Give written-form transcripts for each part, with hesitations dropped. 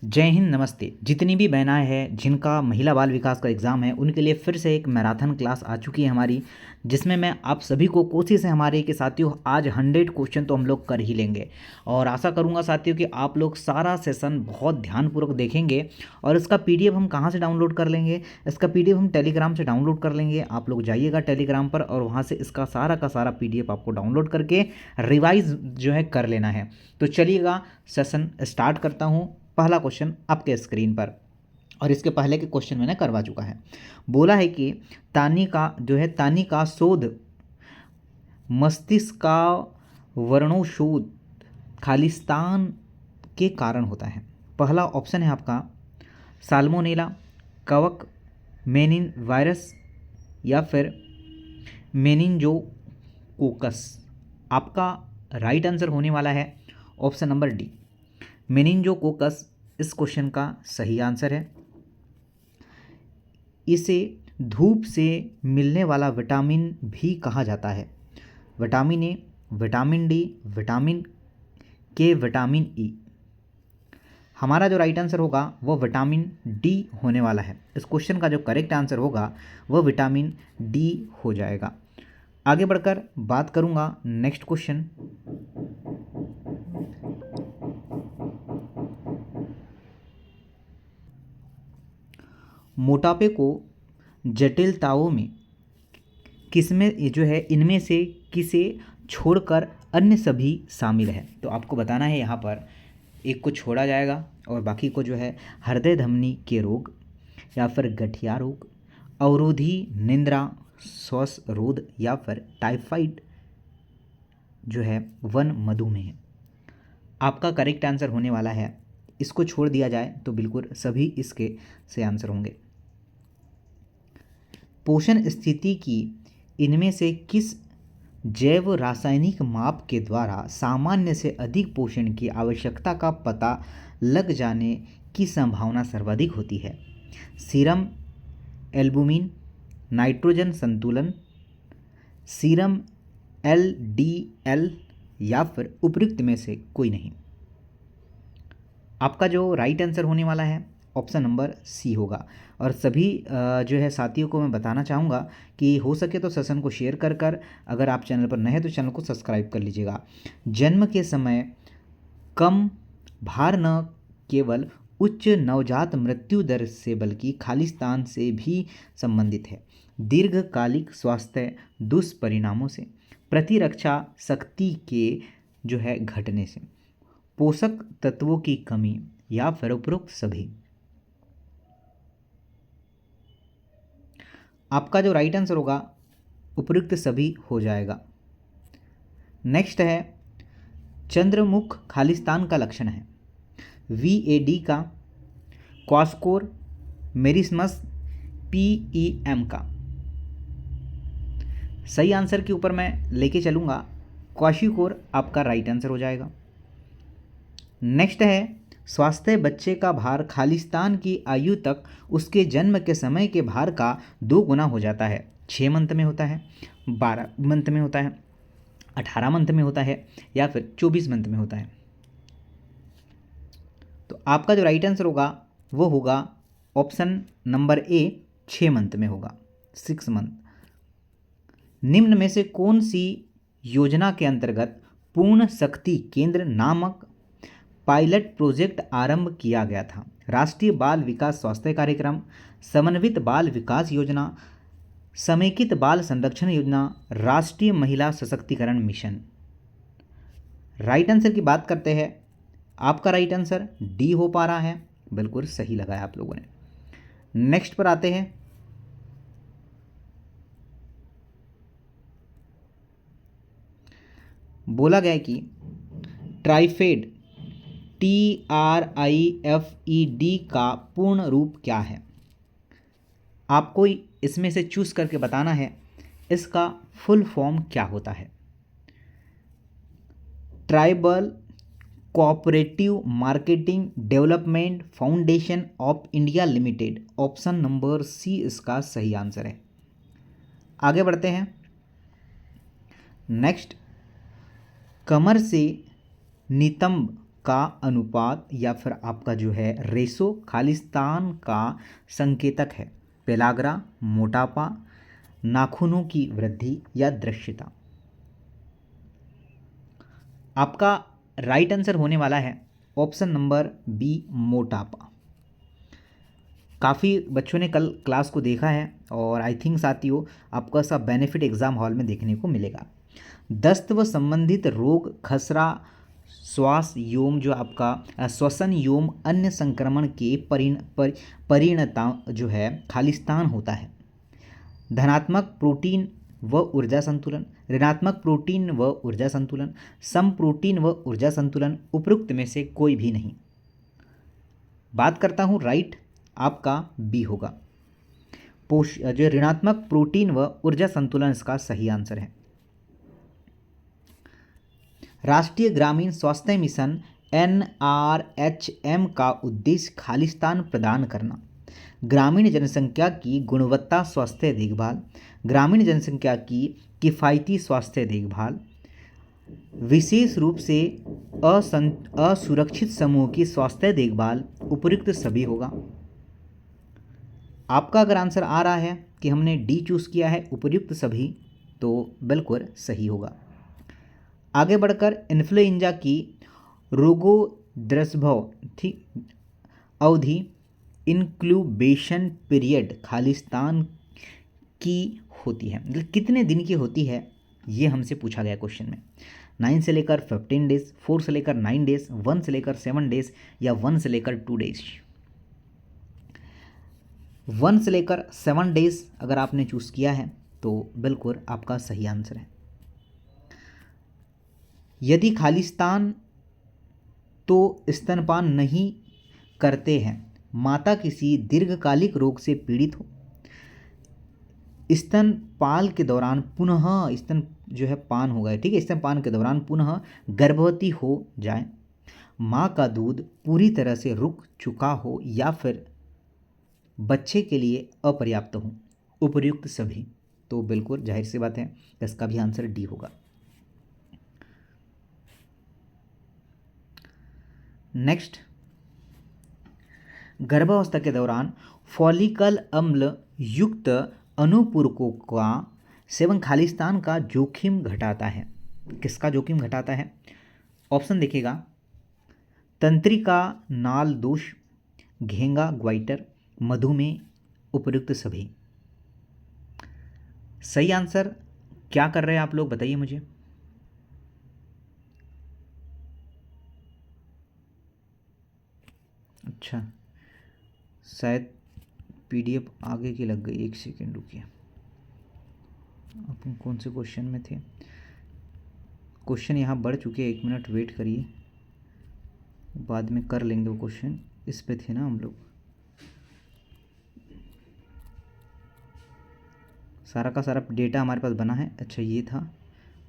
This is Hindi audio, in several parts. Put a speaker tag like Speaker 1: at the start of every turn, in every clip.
Speaker 1: जय हिंद, नमस्ते। जितनी भी बहनाएं हैं जिनका महिला बाल विकास का एग्ज़ाम है, उनके लिए फिर से एक मैराथन क्लास आ चुकी है हमारी, जिसमें मैं आप सभी को कोशिश है हमारी कि साथियों आज 100 क्वेश्चन तो हम लोग कर ही लेंगे। और आशा करूंगा साथियों कि आप लोग सारा सेशन बहुत ध्यानपूर्वक देखेंगे। और इसका पीडीएफ हम कहाँ से डाउनलोड कर लेंगे? इसका पीडीएफ हम टेलीग्राम से डाउनलोड कर लेंगे। आप लोग जाइएगा टेलीग्राम पर और वहाँ से इसका सारा का सारा पीडीएफ आपको डाउनलोड करके रिवाइज जो है कर लेना है। तो चलिएगा सेशन स्टार्ट करता हूँ। पहला क्वेश्चन आपके स्क्रीन पर, और इसके पहले के क्वेश्चन मैंने करवा चुका है। बोला है कि तानी का शोध मस्तिष्क का वर्णोशोध खालिस्तान के कारण होता है। पहला ऑप्शन है आपका साल्मोनेला, कवक, मेनिन वायरस या फिर मेनिंजोकोकस। आपका राइट आंसर होने वाला है ऑप्शन नंबर डी, मेनिंजोकोकस इस क्वेश्चन का सही आंसर है। इसे धूप से मिलने वाला विटामिन भी कहा जाता है। Vitamin A, vitamin D, vitamin के, विटामिन ई। हमारा जो राइट आंसर होगा वो विटामिन डी होने वाला है। इस क्वेश्चन का जो करेक्ट आंसर होगा वो विटामिन डी हो जाएगा। आगे बढ़कर बात करूंगा नेक्स्ट क्वेश्चन। मोटापे को जटिलताओं में किसमें जो है इनमें से किसे छोड़कर अन्य सभी शामिल है? तो आपको बताना है यहाँ पर एक को छोड़ा जाएगा और बाकी को जो है हृदय धमनी के रोग या फिर गठिया रोग, अवरोधी निद्रा, श्वास रोध या फिर टाइफाइड जो है वन मधुमेह। आपका करेक्ट आंसर होने वाला है, इसको छोड़ दिया जाए तो बिल्कुल सभी इसके से आंसर होंगे। पोषण स्थिति की इनमें से किस जैव रासायनिक माप के द्वारा सामान्य से अधिक पोषण की आवश्यकता का पता लग जाने की संभावना सर्वाधिक होती है? सीरम एल्बुमिन, नाइट्रोजन संतुलन, सीरम एलडीएल या फिर उपयुक्त में से कोई नहीं। आपका जो राइट आंसर होने वाला है ऑप्शन नंबर सी होगा। और सभी जो है साथियों को मैं बताना चाहूँगा कि हो सके तो सेशन को शेयर कर अगर आप चैनल पर नए हैं तो चैनल को सब्सक्राइब कर लीजिएगा। जन्म के समय कम भार न केवल उच्च नवजात मृत्यु दर से बल्कि खालिस्तान से भी संबंधित है। दीर्घकालिक स्वास्थ्य दुष्परिणामों से, प्रतिरक्षा शक्ति के जो है घटने से, पोषक तत्वों की कमी या फिर उपरोक्त सभी। आपका जो राइट आंसर होगा उपयुक्त सभी हो जाएगा। नेक्स्ट है चंद्रमुख खालिस्तान का लक्षण है VAD का, क्वास्कोर, मेरिस्मस, PEM का। सही आंसर के ऊपर मैं लेके चलूँगा, क्वाशिकोर आपका राइट आंसर हो जाएगा। नेक्स्ट है स्वास्थ्य बच्चे का भार खालिस्तान की आयु तक उसके जन्म के समय के भार का 2 गुना हो जाता है। 6 मंथ में होता है, 12 मंथ में होता है, 18 मंथ में होता है या फिर 24 मंथ में होता है। तो आपका जो राइट आंसर होगा वो होगा ऑप्शन नंबर ए, 6 मंथ में होगा, 6 मंथ। निम्न में से कौन सी योजना के अंतर्गत पूर्ण शक्ति केंद्र नामक पायलट प्रोजेक्ट आरंभ किया गया था? राष्ट्रीय बाल विकास स्वास्थ्य कार्यक्रम, समन्वित बाल विकास योजना, समेकित बाल संरक्षण योजना, राष्ट्रीय महिला सशक्तिकरण मिशन। राइट आंसर की बात करते हैं, आपका राइट आंसर डी हो पा रहा है, बिल्कुल सही लगाया आप लोगों ने। नेक्स्ट पर आते हैं। बोला गया है कि ट्राइफेड TRIFED का पूर्ण रूप क्या है? आपको इसमें से चूज करके बताना है इसका फुल फॉर्म क्या होता है। Tribal cooperative marketing development foundation of India limited, option number C इसका सही आंसर है। आगे बढ़ते हैं। नेक्स्ट, कमर से नितंब का अनुपात या फिर आपका जो है रेशो खालिस्तान का संकेतक है? पेलाग्रा, मोटापा, नाखूनों की वृद्धि या दृश्यता? आपका राइट आंसर होने वाला है ऑप्शन नंबर बी, मोटापा। काफ़ी बच्चों ने कल क्लास को देखा है और आई थिंक साथियों आपका सब बेनिफिट एग्ज़ाम हॉल में देखने को मिलेगा। दस्त व संबंधित रोग, खसरा, श्वास योम जो आपका श्वसन योम, अन्य संक्रमण के परिणता जो है खालिस्तान होता है। धनात्मक प्रोटीन व ऊर्जा संतुलन, ऋणात्मक प्रोटीन व ऊर्जा संतुलन, सम प्रोटीन व ऊर्जा संतुलन, उपरोक्त में से कोई भी नहीं। बात करता हूँ राइट, आपका बी होगा। जो ऋणात्मक प्रोटीन व ऊर्जा संतुलन इसका सही आंसर है। राष्ट्रीय ग्रामीण स्वास्थ्य मिशन NRHM का उद्देश्य खालिस्तान प्रदान करना, ग्रामीण जनसंख्या की गुणवत्ता स्वास्थ्य देखभाल, ग्रामीण जनसंख्या की किफ़ायती स्वास्थ्य देखभाल, विशेष रूप से असुरक्षित समूह की स्वास्थ्य देखभाल, उपयुक्त सभी होगा। आपका अगर आंसर आ रहा है कि हमने डी चूज़ किया है उपयुक्त सभी, तो बिल्कुल सही होगा। आगे बढ़कर इन्फ्लुएंजा की रोगोद्रस्भव अवधि, इंक्लूबेशन पीरियड खालिस्तान की होती है, मतलब कितने दिन की होती है, ये हमसे पूछा गया क्वेश्चन में। 9 से लेकर 15 डेज, 4 से लेकर 9 डेज, 1 से लेकर 7 डेज या 1 से लेकर 2 डेज। 1 से लेकर 7 डेज अगर आपने चूज़ किया है तो बिल्कुल आपका सही आंसर है। यदि खालिस्तान तो स्तनपान नहीं करते हैं, माता किसी दीर्घकालिक रोग से पीड़ित हो, स्तनपान के दौरान पुनः स्तन जो है पान हो गए, ठीक है, स्तनपान के दौरान पुनः गर्भवती हो जाए, माँ का दूध पूरी तरह से रुक चुका हो या फिर बच्चे के लिए अपर्याप्त हो, उपयुक्त सभी। तो बिल्कुल जाहिर सी बात है इसका भी आंसर डी होगा। नेक्स्ट, गर्भावस्था के दौरान फॉलिकल अम्ल युक्त अनुपूरकों का सेवन खालिस्तान का जोखिम घटाता है। किसका जोखिम घटाता है? ऑप्शन देखिएगा, तंत्रिका नाल दोष, घेंगा ग्वाइटर, मधुमेह, उपयुक्त सभी। सही आंसर क्या कर रहे हैं आप लोग, बताइए मुझे। अच्छा, शायद PDF आगे की लग गई, एक सेकेंड रुकिए। अपन कौन से क्वेश्चन में थे? क्वेश्चन यहाँ बढ़ चुके हैं, 1 मिनट वेट करिए, बाद में कर लेंगे वो क्वेश्चन। इस पे थे ना हम लोग, सारा का सारा डेटा हमारे पास बना है। अच्छा, ये था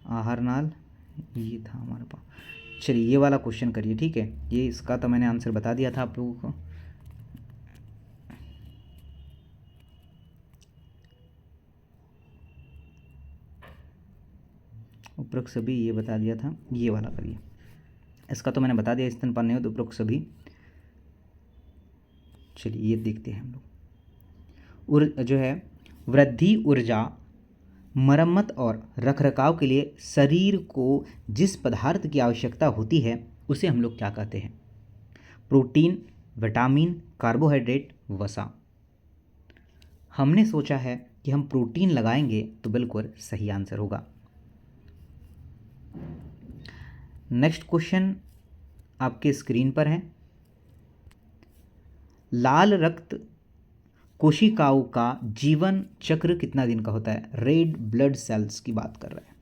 Speaker 1: आहार नाल, ये था हमारे पास। चलिए ये वाला क्वेश्चन करिए, ठीक है। ये इसका तो मैंने आंसर बता दिया था आप लोगों को। उपरोक्त सभी ये बता दिया था, ये वाला करिए। इसका तो मैंने बता दिया, स्तनपान नहीं हो तो उपरोक्त सभी। चलिए ये देखते हैं हम लोग। जो है वृद्धि, ऊर्जा, मरम्मत और रखरखाव के लिए शरीर को जिस पदार्थ की आवश्यकता होती है उसे हम लोग क्या कहते हैं? प्रोटीन, विटामिन, कार्बोहाइड्रेट, वसा। हमने सोचा है कि हम प्रोटीन लगाएंगे तो बिल्कुल सही आंसर होगा। नेक्स्ट क्वेश्चन आपके स्क्रीन पर है। लाल रक्त कोशिकाओं का जीवन चक्र कितना दिन का होता है? रेड ब्लड सेल्स की बात कर रहे हैं।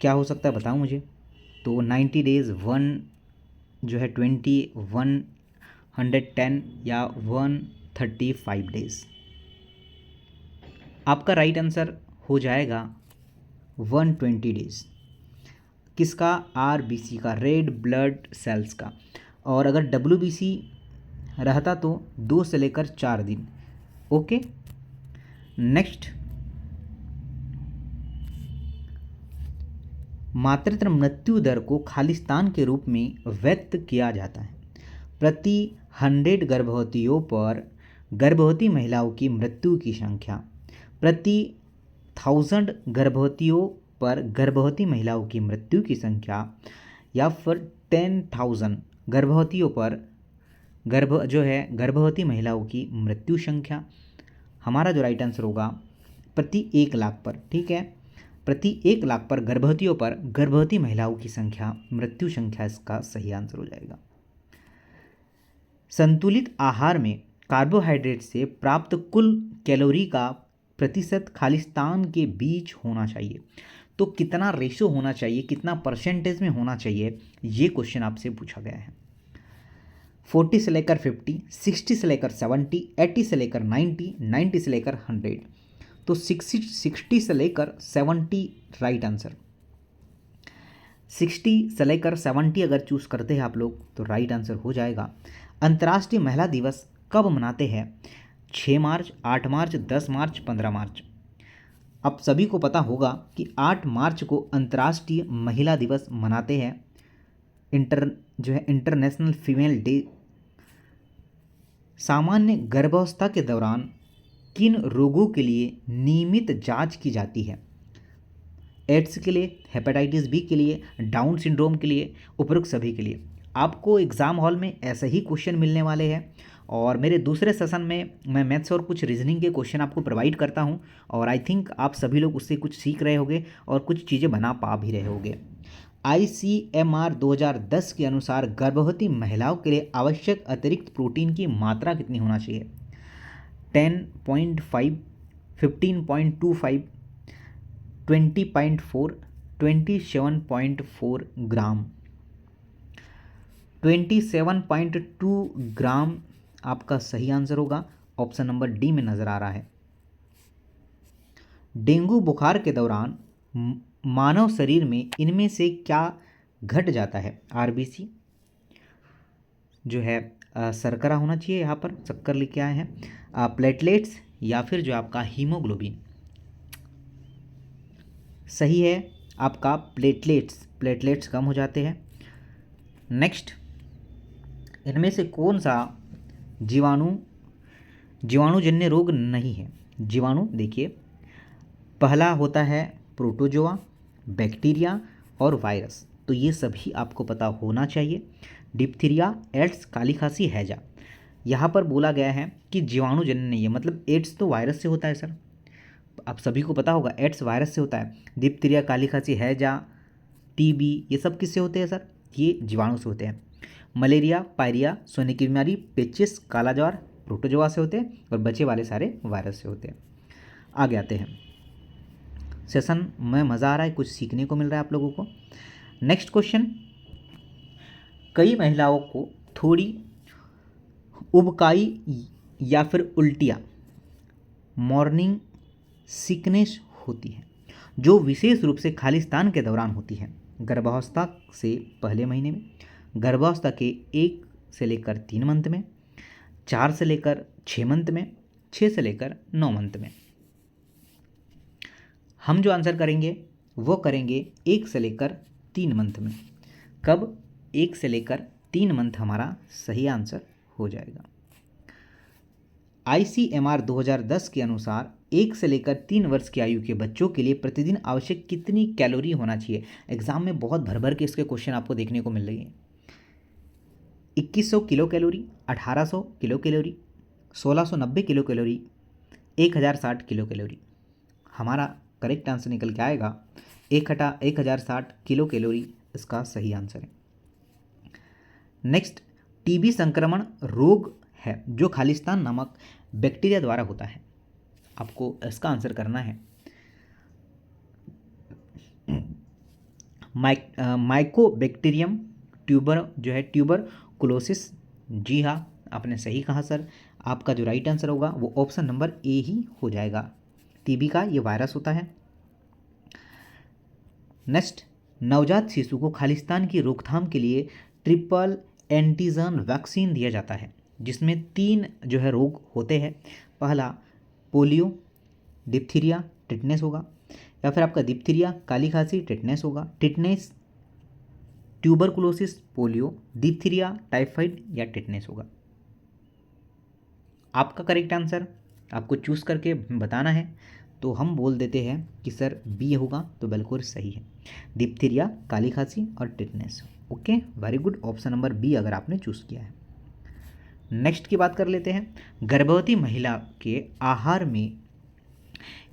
Speaker 1: क्या हो सकता है बताओ मुझे। तो 90 डेज, 1 जो है 20, 110 या 135 डेज। आपका राइट आंसर हो जाएगा 120 डेज। किसका? RBC का, रेड ब्लड सेल्स का। और अगर WBC रहता तो 2 से लेकर 4 दिन। ओके, नेक्स्ट, मातृत्व मृत्यु दर को खालिस्तान के रूप में व्यक्त किया जाता है। प्रति 100 गर्भवतियों पर गर्भवती महिलाओं की मृत्यु की संख्या, प्रति 1000 गर्भवतियों पर गर्भवती महिलाओं की मृत्यु की संख्या, या फिर 10,000 गर्भवतियों पर गर्भवती महिलाओं की मृत्यु संख्या। हमारा जो राइट आंसर होगा प्रति 1 लाख पर, ठीक है, प्रति 1 लाख पर गर्भवतियों पर गर्भवती महिलाओं की संख्या, मृत्यु संख्या इसका सही आंसर हो जाएगा। संतुलित आहार में कार्बोहाइड्रेट से प्राप्त कुल कैलोरी का प्रतिशत खालिस्तान के बीच होना चाहिए। तो कितना रेशो होना चाहिए, कितना परसेंटेज में होना चाहिए, ये क्वेश्चन आपसे पूछा गया है। 40 से लेकर 50, 60 से लेकर 70, 80 से लेकर 90, 90 से लेकर 100। तो 60 से लेकर 70 राइट आंसर। 60 से लेकर 70 अगर चूज करते हैं आप लोग तो राइट आंसर हो जाएगा। अंतर्राष्ट्रीय महिला दिवस कब मनाते हैं? 6 मार्च, 8 मार्च, 10 मार्च, 15 मार्च। अब सभी को पता होगा कि 8 मार्च को अंतर्राष्ट्रीय महिला दिवस मनाते हैं, इंटरनेशनल फीमेल डे। सामान्य गर्भावस्था के दौरान किन रोगों के लिए नियमित जांच की जाती है? एड्स के लिए, हेपेटाइटिस बी के लिए, डाउन सिंड्रोम के लिए, उपरोक्त सभी के लिए। आपको एग्ज़ाम हॉल में ऐसे ही क्वेश्चन मिलने वाले हैं और मेरे दूसरे सेशन में मैं मैथ्स और कुछ रीजनिंग के क्वेश्चन आपको प्रोवाइड करता हूं और आई थिंक आप सभी लोग उससे कुछ सीख रहे होंगे और कुछ चीज़ें बना पा भी रहे होंगे। ICMR 2010 के अनुसार गर्भवती महिलाओं के लिए आवश्यक अतिरिक्त प्रोटीन की मात्रा कितनी होना चाहिए? 10.5, 15.25, 20.4, 27.4 ग्राम। 27.2 ग्राम आपका सही आंसर होगा, ऑप्शन नंबर डी में नज़र आ रहा है। डेंगू बुखार के दौरान मानव शरीर में इनमें से क्या घट जाता है? RBC जो है शर्करा होना चाहिए, यहाँ पर शक्कर लिखे आए हैं, प्लेटलेट्स या फिर जो आपका हीमोग्लोबिन। सही है आपका प्लेटलेट्स कम हो जाते हैं। नेक्स्ट, इनमें से कौन सा जीवाणुजन्य रोग नहीं है? जीवाणु देखिए, पहला होता है प्रोटोजोआ, बैक्टीरिया और वायरस, तो ये सभी आपको पता होना चाहिए। डिप्थीरिया, एड्स, काली खांसी, हैजा। यहाँ पर बोला गया है कि जीवाणुजन्य नहीं है, मतलब एड्स तो वायरस से होता है सर, आप सभी को पता होगा एड्स वायरस से होता है। डिप्थीरिया, काली खांसी, हैजा, TB ये सब किससे होते हैं सर? ये जीवाणु से होते हैं। मलेरिया, पायरिया, सोने की बीमारी, पेचिस, काला ज्वार प्रोटोजोआ से होते हैं और बचे वाले सारे वायरस से होते हैं। आगे आते हैं, सेशन में मज़ा आ रहा है, कुछ सीखने को मिल रहा है आप लोगों को। नेक्स्ट क्वेश्चन, कई महिलाओं को थोड़ी उबकाई या फिर उल्टियाँ, मॉर्निंग सिकनेस होती है, जो विशेष रूप से खालिस्तान के दौरान होती है। गर्भावस्था से पहले महीने में, गर्भावस्था के 1 से लेकर 3 मंथ में, 4 से लेकर 6 मंथ में, 6 से लेकर 9 मंथ में। हम जो आंसर करेंगे वो करेंगे 1 से लेकर 3 मंथ में। कब? 1 से लेकर 3 मंथ हमारा सही आंसर हो जाएगा। ICMR 2010 के अनुसार 1 से लेकर 3 वर्ष की आयु के बच्चों के लिए प्रतिदिन आवश्यक कितनी कैलोरी होना चाहिए? एग्जाम में बहुत भर भर के इसके क्वेश्चन आपको देखने को मिल रही है। 2100 kilo calorie, 1800 kilo calorie, 1690 kilo calorie, 1060 kilo calorie. हमारा करेक्ट आंसर निकल के आएगा 1060 किलो कैलोरी इसका सही आंसर है। नेक्स्ट, TB संक्रमण रोग है जो खालिस्तान नामक बैक्टीरिया द्वारा होता है। आपको इसका आंसर करना है। Mycobacterium tuberculosis. जी हाँ, आपने सही कहा सर। आपका जो राइट आंसर होगा वो ऑप्शन नंबर ए ही हो जाएगा। TB का ये वायरस होता है। नेक्स्ट, नवजात शिशु को खालिस्तान की रोकथाम के लिए ट्रिपल एंटीजन वैक्सीन दिया जाता है, जिसमें 3 जो है रोग होते हैं। पहला पोलियो, डिप्थीरिया, टिटनेस होगा। या फिर आपका डिप्थीरिया, काली खांसी, टिटनेस होगा। Tetanus, tuberculosis, polio, diphtheria, typhoid या टिटनेस होगा। आपका करेक्ट आंसर आपको चूज़ करके बताना है, तो हम बोल देते हैं कि सर बी होगा, तो बिल्कुल सही है, डिप्थीरिया, काली खांसी और tetanus. Okay, very good, option number B अगर आपने चूज़ किया है। नेक्स्ट की बात कर लेते हैं। गर्भवती महिला के आहार में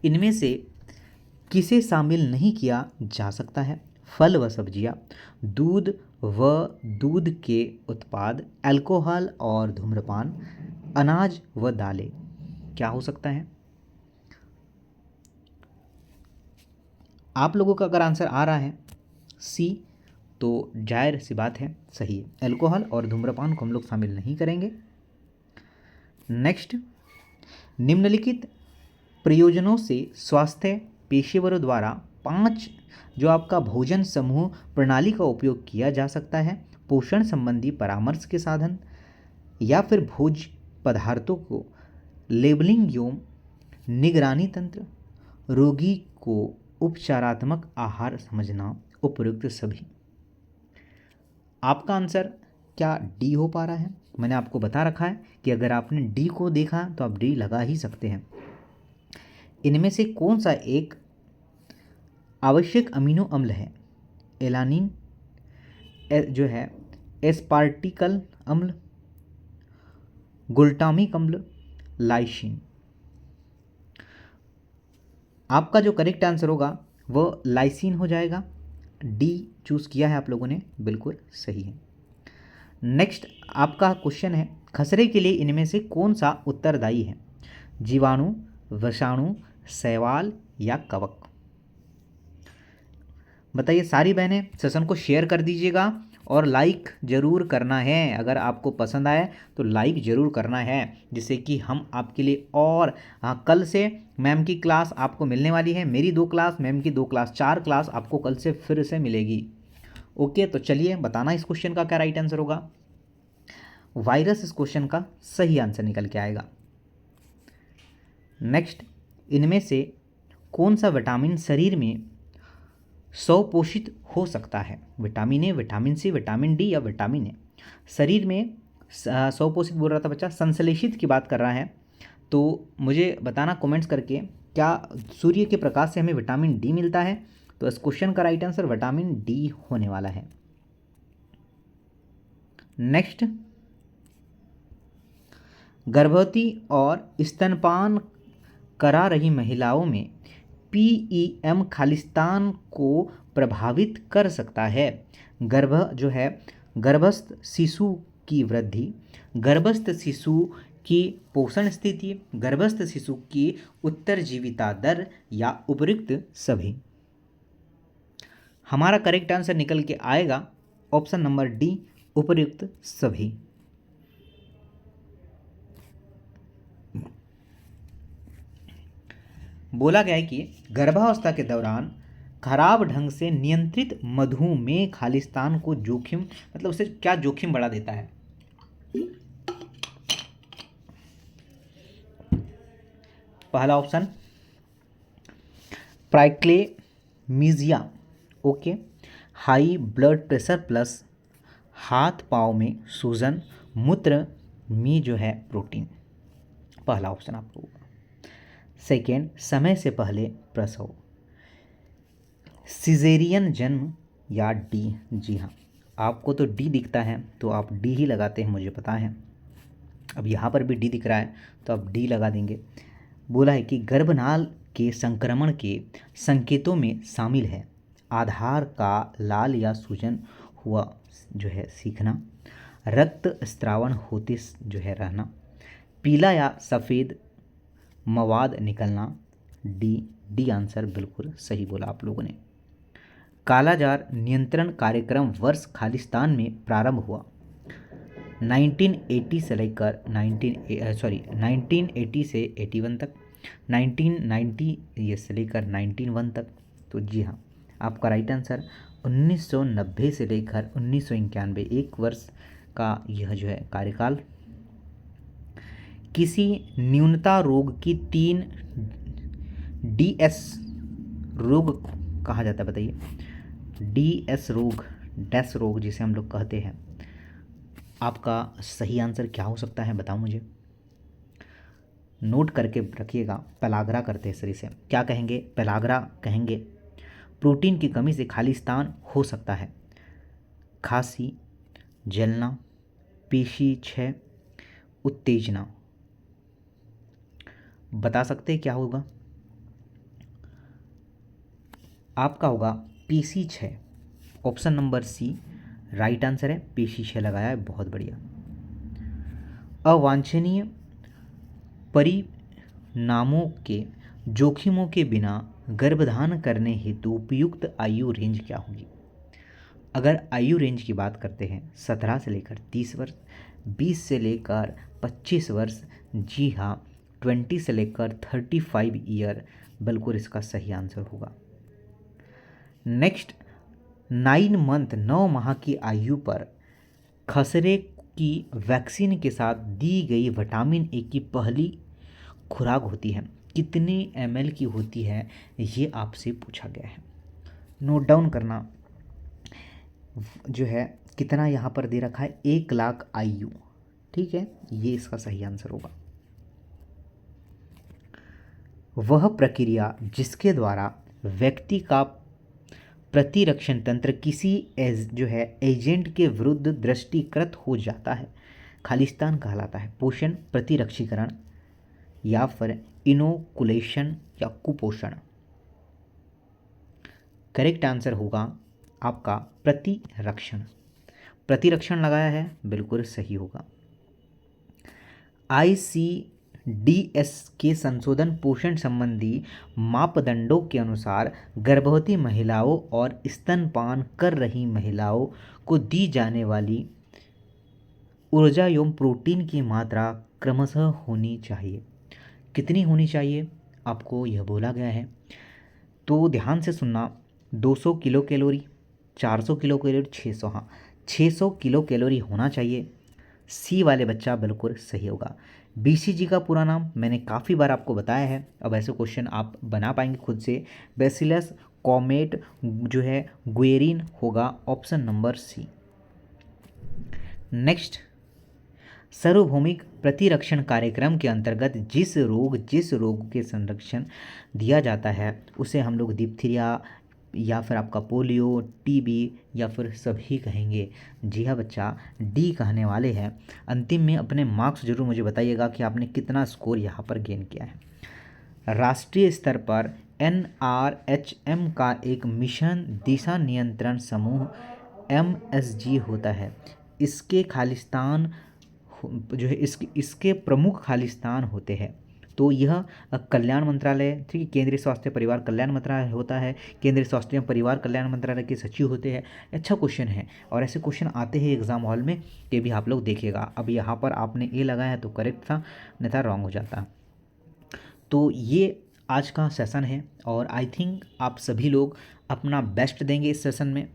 Speaker 1: इनमें से किसे शामिल नहीं किया जा सकता है? फल व सब्जियां, दूध व दूध के उत्पाद, अल्कोहल और धूम्रपान, अनाज व दालें। क्या हो सकता है? आप लोगों का अगर आंसर आ रहा है सी, तो जाहिर सी बात है सही है, अल्कोहल और धूम्रपान को हम लोग शामिल नहीं करेंगे। नेक्स्ट, निम्नलिखित प्रयोजनों से स्वास्थ्य पेशेवरों द्वारा 5 जो आपका भोजन समूह प्रणाली का उपयोग किया जा सकता है। पोषण संबंधी परामर्श के साधन, या फिर भोज्य पदार्थों को लेबलिंग एवं निगरानी तंत्र, रोगी को उपचारात्मक आहार समझना, उपयुक्त सभी। आपका आंसर क्या डी हो पा रहा है? मैंने आपको बता रखा है कि अगर आपने डी को देखा तो आप डी लगा ही सकते हैं। इनमें से कौन सा एक आवश्यक अमीनो अम्ल है? एलानिन, जो है एस्पार्टिकल अम्ल, ग्लूटामिक अम्ल, लाइसिन। आपका जो करेक्ट आंसर होगा वो लाइसिन हो जाएगा। डी चूज़ किया है आप लोगों ने, बिल्कुल सही है। नेक्स्ट आपका क्वेश्चन है, खसरे के लिए इनमें से कौन सा उत्तरदायी है? जीवाणु, विषाणु, शैवाल या कवक? बताइए। सारी बहनें सेशन को शेयर कर दीजिएगा और लाइक ज़रूर करना है। अगर आपको पसंद आए तो लाइक ज़रूर करना है, जिससे कि हम आपके लिए और कल से मैम की क्लास आपको मिलने वाली है। मेरी 2 क्लास, मैम की 2 क्लास, 4 क्लास आपको कल से फिर से मिलेगी। ओके, तो चलिए बताना इस क्वेश्चन का क्या राइट आंसर होगा। वायरस इस क्वेश्चन का सही आंसर निकल के आएगा। नेक्स्ट, इनमें से कौन सा विटामिन शरीर में स्वपोषित हो सकता है? Vitamin A, vitamin C, vitamin D या विटामिन ए? शरीर में स्वपोषित बोल रहा था बच्चा, संश्लेषित की बात कर रहा है, तो मुझे बताना कमेंट्स करके, क्या सूर्य के प्रकाश से हमें विटामिन डी मिलता है? तो इस क्वेश्चन का राइट आंसर विटामिन डी होने वाला है। नेक्स्ट, गर्भवती और स्तनपान करा रही महिलाओं में पीईएम खालिस्तान को प्रभावित कर सकता है। गर्भस्थ शिशु की वृद्धि, गर्भस्थ शिशु की पोषण स्थिति, गर्भस्थ शिशु की उत्तरजीविता दर या उपयुक्त सभी। हमारा करेक्ट आंसर निकल के आएगा ऑप्शन नंबर डी, उपयुक्त सभी। बोला गया है कि गर्भावस्था के दौरान खराब ढंग से नियंत्रित मधुमेह खालिस्तान को जोखिम, मतलब उसे क्या जोखिम बढ़ा देता है? पहला ऑप्शन प्राइक्लेमीजिया, okay, high blood pressure plus हाथ पाँव में सूजन, मूत्र में जो है प्रोटीन। पहला ऑप्शन आपको। सेकेंड, समय से पहले प्रसव, सिजेरियन जन्म या डी? जी हाँ, आपको तो डी दिखता है तो आप डी ही लगाते हैं, मुझे पता है। अब यहाँ पर भी डी दिख रहा है तो आप डी लगा देंगे। बोला है कि गर्भनाल के संक्रमण के संकेतों में शामिल है आधार का लाल या सूजन हुआ जो है सीखना, रक्त स्त्रावन होते जो है रहना, पीला या सफ़ेद मवाद निकलना। डी आंसर बिल्कुल सही बोला आप लोगों ने। कालाजार नियंत्रण कार्यक्रम वर्ष खालिस्तान में प्रारंभ हुआ 1980 से लेकर 1980 से 81 तक, 1990 ये से लेकर 1991 तक। तो जी हाँ, आपका राइट आंसर 1990 से लेकर 1991, 1 वर्ष का यह जो है कार्यकाल। किसी न्यूनता रोग की 3 DS रोग कहा जाता है बताइए? DS रोग, डैश रोग जिसे हम लोग कहते हैं। आपका सही आंसर क्या हो सकता है बताओ मुझे, नोट करके रखिएगा। पेलाग्रा करते हैं शरीर से, क्या कहेंगे? पेलाग्रा कहेंगे। प्रोटीन की कमी से खालिस्तान हो सकता है। खांसी, जलना, पेशी क्षय, उत्तेजना। बता सकते हैं क्या होगा? आपका होगा पेशी क्षय। Option number C right answer है, पेशी क्षय लगाया है, बहुत बढ़िया। अवांछनीय परिणामों के जोखिमों के बिना गर्भधान करने हेतु उपयुक्त आयु रेंज क्या होगी? अगर आयु रेंज की बात करते हैं 17 से लेकर 30 वर्ष, 20 से लेकर 25 वर्ष, जी हाँ 20 से लेकर 35 ईयर बिल्कुल इसका सही आंसर होगा। नेक्स्ट, 9 मंथ 9 माह की आयु पर खसरे की वैक्सीन के साथ दी गई विटामिन ए की पहली खुराक होती है, कितने ml की होती है, ये आपसे पूछा गया है। नोट डाउन करना जो है, कितना यहाँ पर दे रखा है, 1 लाख आयु, ठीक है, ये इसका सही आंसर होगा। वह प्रक्रिया जिसके द्वारा व्यक्ति का प्रतिरक्षण तंत्र किसी जो है एजेंट के विरुद्ध दृष्टिकृत हो जाता है, खालिस्तान कहलाता है। पोषण, प्रतिरक्षीकरण या फिर इनोकुलेशन या कुपोषण। करेक्ट आंसर होगा आपका प्रतिरक्षण। प्रतिरक्षण लगाया है, बिल्कुल सही होगा। ICDS के संशोधन पोषण संबंधी मापदंडों के अनुसार गर्भवती महिलाओं और स्तनपान कर रही महिलाओं को दी जाने वाली ऊर्जा एवं प्रोटीन की मात्रा क्रमशः होनी चाहिए। कितनी होनी चाहिए आपको यह बोला गया है, तो ध्यान से सुनना। 200 किलो कैलोरी, 400 किलो कैलोरी, 600, हाँ 600 किलो कैलोरी होना चाहिए। सी वाले बच्चा बिल्कुल सही होगा। BCG का पूरा नाम मैंने काफ़ी बार आपको बताया है, अब ऐसे क्वेश्चन आप बना पाएंगे खुद से। बैसिलस कॉमेट जो है गुएरिन होगा, ऑप्शन नंबर सी। नेक्स्ट, सार्वभौमिक प्रतिरक्षण कार्यक्रम के अंतर्गत जिस रोग के संरक्षण दिया जाता है उसे हम लोग डिप्थीरिया या फिर आपका पोलियो, TB या फिर सभी कहेंगे। जी हाँ बच्चा, डी कहने वाले हैं। अंतिम में अपने मार्क्स जरूर मुझे बताइएगा कि आपने कितना स्कोर यहाँ पर गेन किया है। राष्ट्रीय स्तर पर NRHM का एक मिशन दिशा नियंत्रण समूह MSG होता है। इसके खालिस्तान जो है इसके प्रमुख खालिस्तान होते हैं, तो यह कल्याण मंत्रालय, ठीक है, केंद्रीय स्वास्थ्य परिवार कल्याण मंत्रालय होता है। केंद्रीय स्वास्थ्य एवं परिवार कल्याण मंत्रालय के सचिव होते हैं। अच्छा क्वेश्चन है, और ऐसे क्वेश्चन आते हैं एग्जाम हॉल में, ये भी आप लोग देखिएगा। अब यहाँ पर आपने ए लगाया है तो करेक्ट था, नहीं था रॉन्ग हो जाता। तो ये आज का सेशन है, और आई थिंक आप सभी लोग अपना बेस्ट देंगे इस सेशन में,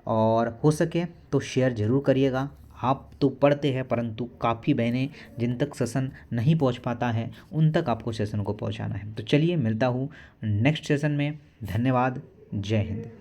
Speaker 1: और हो सके तो शेयर ज़रूर करिएगा। आप तो पढ़ते हैं, परंतु काफ़ी बहनें जिन तक सेशन नहीं पहुंच पाता है उन तक आपको सेशन को पहुंचाना है। तो चलिए मिलता हूँ नेक्स्ट सेशन में। धन्यवाद, जय हिंद।